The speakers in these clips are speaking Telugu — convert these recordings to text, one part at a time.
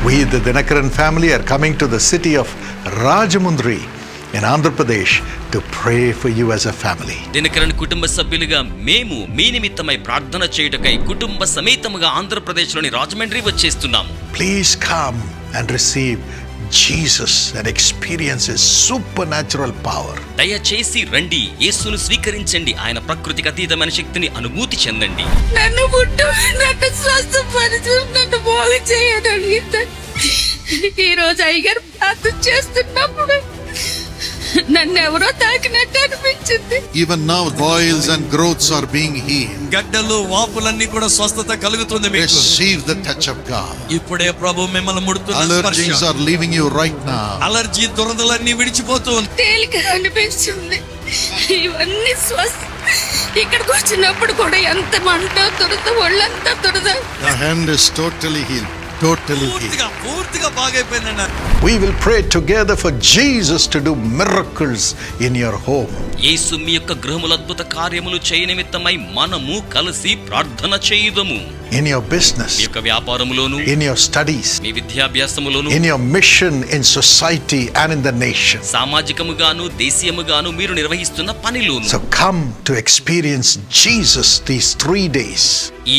We, the Dinakaran family, are coming to the city of Rajamundry in Andhra Pradesh to pray for you as a family. Dinakaran కుటుంబ సభ్యులుగా మేము మీ నిమిత్తమై ప్రార్థన చేయుటకై కుటుంబ సమేతముగా ఆంధ్రప్రదేశ్లోని Rajahmundry వచ్చేస్తున్నాము. Please come and receive Jesus and experience His supernatural power. దయచేసి రండి, యేసును స్వీకరించండి, ఆయన ప్రకృతికి అతీతమైన శక్తిని అనుభూతి చెందండి. నన్ను ముట్టు, నన్ను స్వస్థపరచు, నన్ను బాగు చేయని ఈ రోజు అయ్యగారు ప్రార్థన చేస్తున్నప్పుడు నన్ను ఎవరో తాకినట్టు అనిపించింది. Even now boils and growths are being healed. గడ్డలు వాపులన్నీ కూడా స్వస్థత కలుగుతుంది మీకు. Receive the touch of God. ఇప్పుడే ప్రభు మిమ్మల్ని ముడుతున్న Allergies స్పర్శ. are leaving you right now. Allergy దురదలన్నీ విడిచిపోతూ తేలిక అనిపించింది. ఇవన్నీ ఇక్కడికి వచ్చినప్పుడు కూడా ఎంత మంట, దురద, ఒళ్ళంతా దురద. The hand is totally healed. Totally healed. పూర్తిగా బాగైపోయిందండి. We will pray together for Jesus to do miracles in your home. యేసు మీ యొక్క గృహముల అద్భుత కార్యములు చేయ నిమిత్తమై మనము కలిసి ప్రార్థన చేయుదము. In your business, మీ యొక్క వ్యాపారములోను, in your studies, me విద్యాభ్యాసములోను, in your mission in society and in the nation. సామాజికముగాను దేశీయముగాను మీరు నిర్వహిస్తున్న పనిలోను. So come to experience Jesus these 3 days.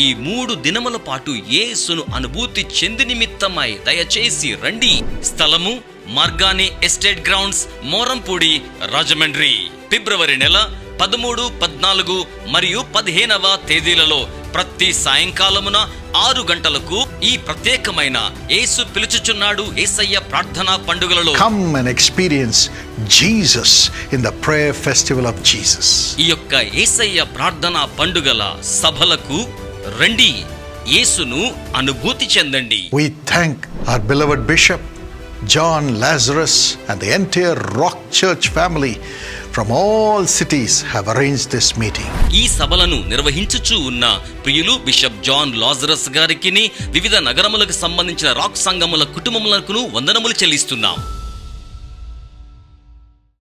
ఈ 3 దినముల పాటు యేసును అనుభూతి చెంది నిమిత్తమై దయచేసి రండి. స్థలము మార్గాని ఎస్టేట్ గ్రౌండ్స్, మోరంపూడి, రాజమండ్రి. ఫిబ్రవరి నెల 13, 14 మరియు 15వ తేదీలలో ప్రతి సాయంకాలమున 6 గంటలకు ఈ ప్రత్యేకమైన యేసు పిలుచుచున్నాడు యేసయ్య ప్రార్థనా పండుగలలో Come and experience Jesus in the prayer festival of Jesus. ఈ యొక్క యేసయ్య ప్రార్థనా పండుగల సభలకు రండి, యేసును అనుభూతి చెందండి. We thank our beloved Bishop John Lazarus and the entire Rock Church family from all cities have arranged this meeting. ఈ సభలను నిర్వహించుచూ ఉన్న ప్రియులు బిషప్ జాన్ లాజరస్ గారికి వివిధ నగరములకు సంబంధించిన రాక్ సంఘముల కుటుంబములకు వందనములు చెల్లిస్తున్నాం.